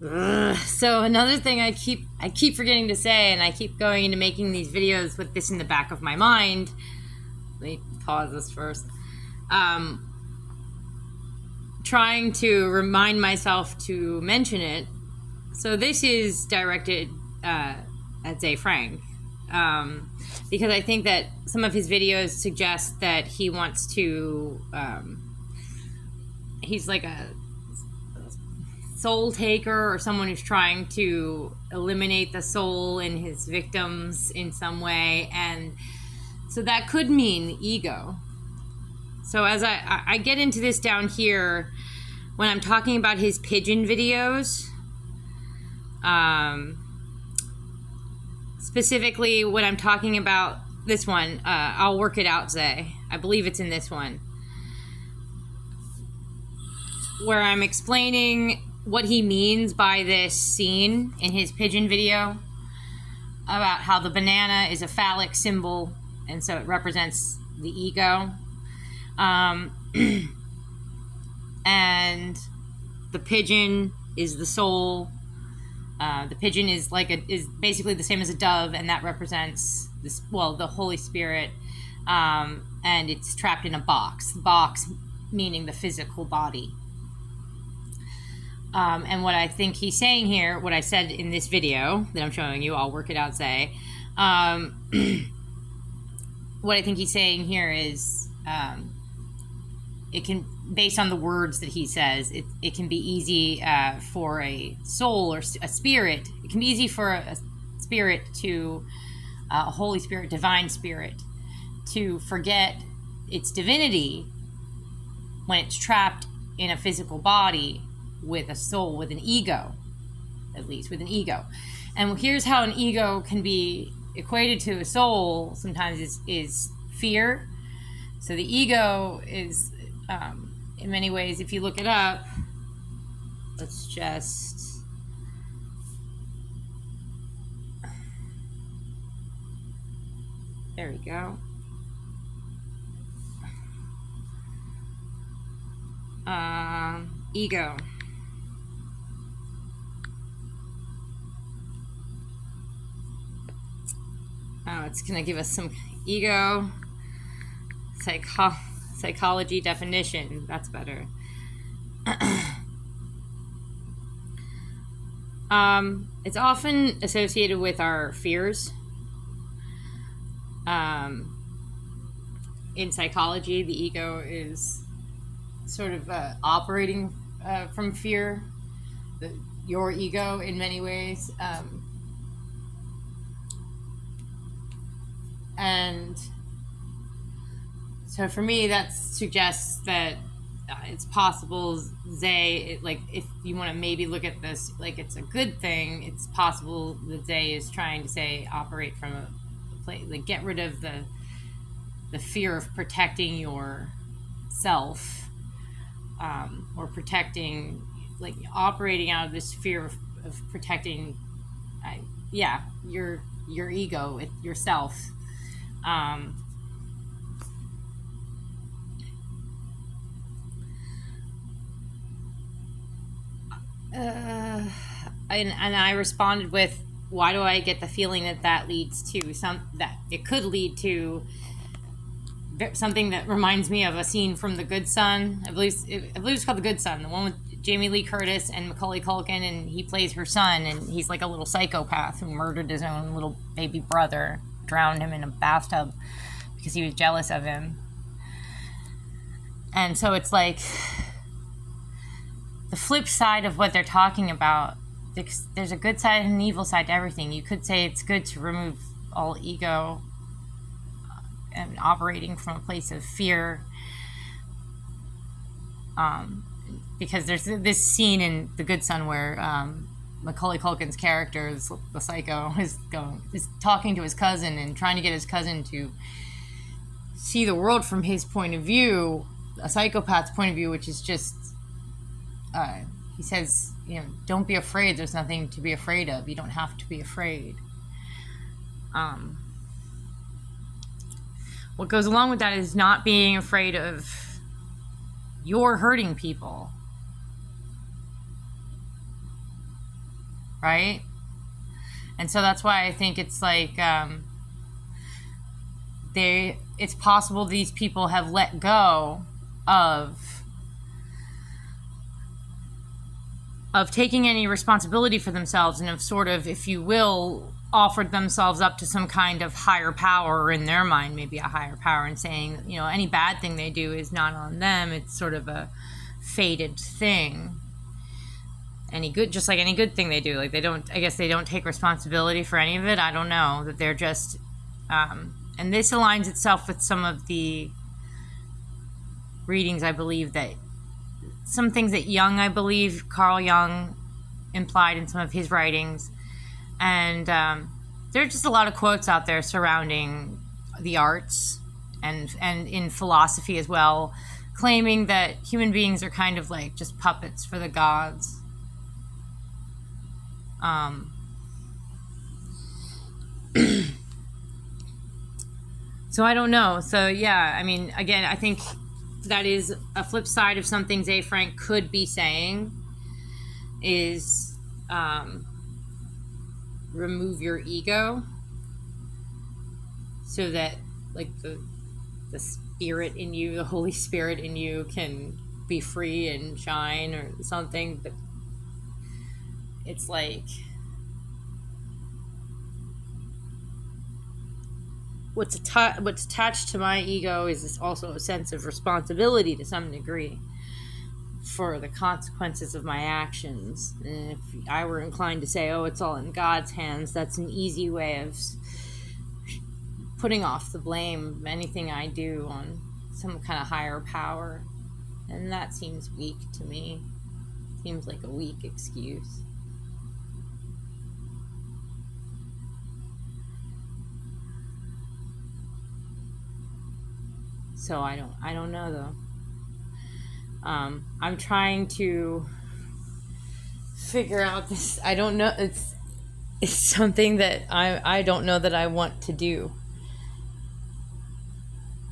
So another thing I keep forgetting to say, and I keep going into making these videos with this in the back of my mind. Let me pause this first. Trying to remind myself to mention it. So this is directed at Ze Frank, because I think that some of his videos suggest that he wants to. He's like a soul taker, or someone who's trying to eliminate the soul in his victims in some way, and so that could mean ego. So as I get into this down here, when I'm talking about his pigeon videos, specifically when I'm talking about this one, I'll work it out, Zay. I believe it's in this one, where I'm explaining what he means by this scene in his pigeon video about how the banana is a phallic symbol, and so it represents the ego. And the pigeon is the soul. The pigeon is is basically the same as a dove, and that represents this, the Holy Spirit. And it's trapped in a box. Box meaning the physical body. And what I think he's saying here, what I said in this video that I'm showing you, I'll work it out, Say. What I think he's saying here is, it can, based on the words that he says, it can be easy for a soul or a spirit. It can be easy for a spirit to, a Holy Spirit, divine spirit, to forget its divinity when it's trapped in a physical body with a soul, with an ego, at least with an ego. And here's how an ego can be equated to a soul sometimes is fear. So the ego is, in many ways, if you look it up, let's just, there we go. Ego. Oh, it's going to give us some ego psychology definition. That's better. It's often associated with our fears. In psychology, the ego is sort of operating from fear. Your ego, in many ways. And so for me, that suggests that it's possible, Zay, if you want to maybe look at this like it's a good thing, it's possible that Zay is trying to say operate from a place, like get rid of the fear of protecting yourself, or protecting, like operating out of this fear of protecting, your ego, yourself. And I responded with, why do I get the feeling that leads to that it could lead to something that reminds me of a scene from The Good Son. I believe it's called The Good Son, the one with Jamie Lee Curtis and Macaulay Culkin, and he plays her son, and he's like a little psychopath who murdered his own little baby brother, drowned him in a bathtub because he was jealous of him. And so it's like the flip side of what they're talking about. There's a good side and an evil side to everything. You could say it's good to remove all ego and operating from a place of fear, because there's this scene in The Good Son where Macaulay Culkin's character, the psycho, is talking to his cousin and trying to get his cousin to see the world from his point of view, a psychopath's point of view, which is just, he says, don't be afraid. There's nothing to be afraid of. You don't have to be afraid. What goes along with that is not being afraid of you're hurting people. right? And so that's why I think it's like it's possible these people have let go of taking any responsibility for themselves, and have sort of, if you will, offered themselves up to some kind of higher power, or in their mind maybe a higher power, and saying, you know, any bad thing they do is not on them. It's sort of a fated thing. Any good, just like any good thing they do, like they don't take responsibility for any of it. I don't know, that they're just and this aligns itself with some of the readings, I believe, that some things that Carl Jung implied in some of his writings. And there are just a lot of quotes out there surrounding the arts and in philosophy as well, claiming that human beings are kind of like just puppets for the gods. So I don't know. So yeah, I mean, again, I think that is a flip side of something Ze Frank could be saying, is remove your ego so that like the spirit in you, the Holy Spirit in you, can be free and shine or something. But it's like, what's attached to my ego is also a sense of responsibility to some degree for the consequences of my actions. And if I were inclined to say, oh, it's all in God's hands, that's an easy way of putting off the blame of anything I do on some kind of higher power. And that seems weak to me. Seems like a weak excuse. So I don't know though. I'm trying to figure out this. I don't know. It's something that I don't know that I want to do.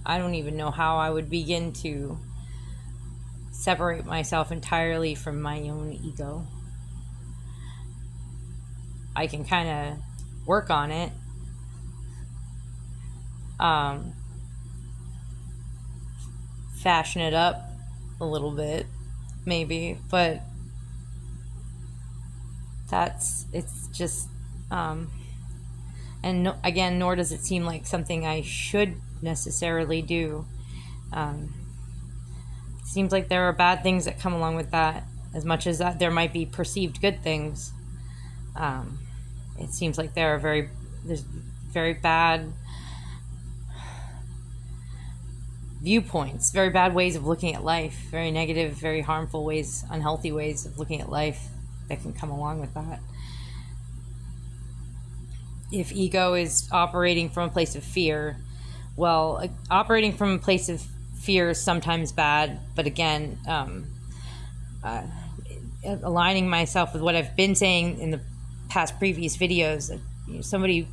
I don't even know how I would begin to separate myself entirely from my own ego. I can kind of work on it. Fashion it up a little bit, maybe, but it's just, and no, again, nor does it seem like something I should necessarily do. It seems like there are bad things that come along with that, as much as that there might be perceived good things. It seems like there's very bad viewpoints, very bad ways of looking at life, very negative, very harmful ways, unhealthy ways of looking at life that can come along with that. If ego is operating from a place of fear, well, operating from a place of fear is sometimes bad, but again, aligning myself with what I've been saying in the past previous videos, that, you know, somebody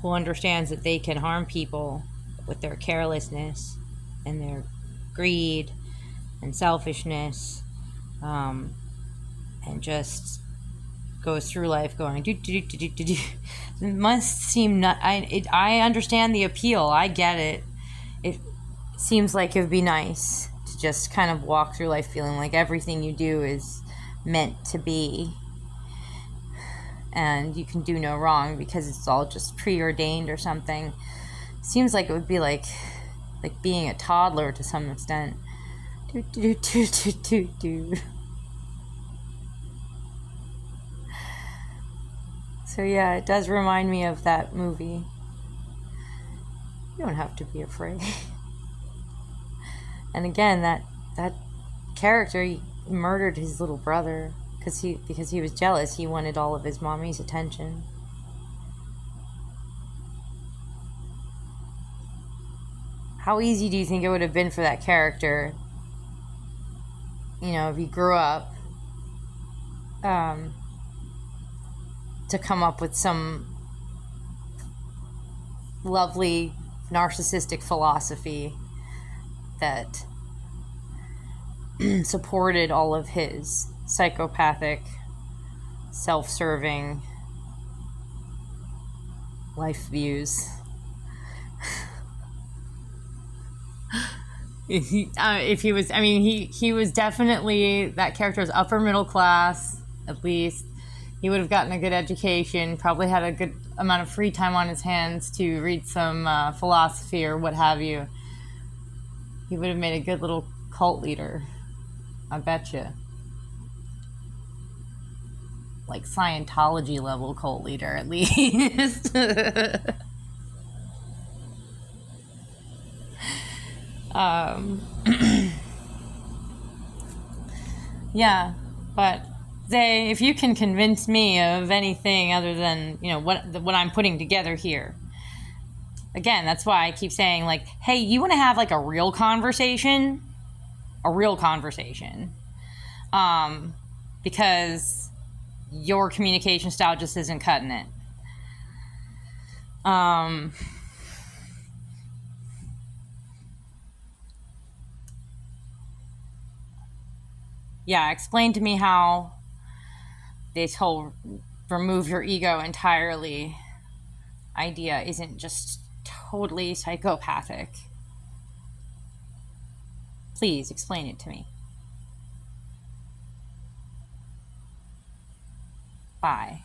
who understands that they can harm people with their carelessness and their greed and selfishness, and just goes through life going do do do do do do. It must seem not. I understand the appeal. I get it. It seems like it would be nice to just kind of walk through life feeling like everything you do is meant to be, and you can do no wrong because it's all just preordained or something. Seems like it would be like being a toddler to some extent. Do do do do do do. So yeah, it does remind me of that movie. You don't have to be afraid. And again, that character, he murdered his little brother because he was jealous. He wanted all of his mommy's attention. How easy do you think it would have been for that character, you know, if he grew up, to come up with some lovely narcissistic philosophy that supported all of his psychopathic, self-serving life views. If he was, I mean, he was definitely, that character was upper middle class, at least. He would have gotten a good education, probably had a good amount of free time on his hands to read some philosophy or what have you. He would have made a good little cult leader, I betcha. Like Scientology level cult leader, at least. Yeah, but Zay, if you can convince me of anything other than, you know, what I'm putting together here. Again, that's why I keep saying, like, hey, you want to have like a real conversation? A real conversation. Because your communication style just isn't cutting it. Yeah, explain to me how this whole remove your ego entirely idea isn't just totally psychopathic. Please explain it to me. Bye.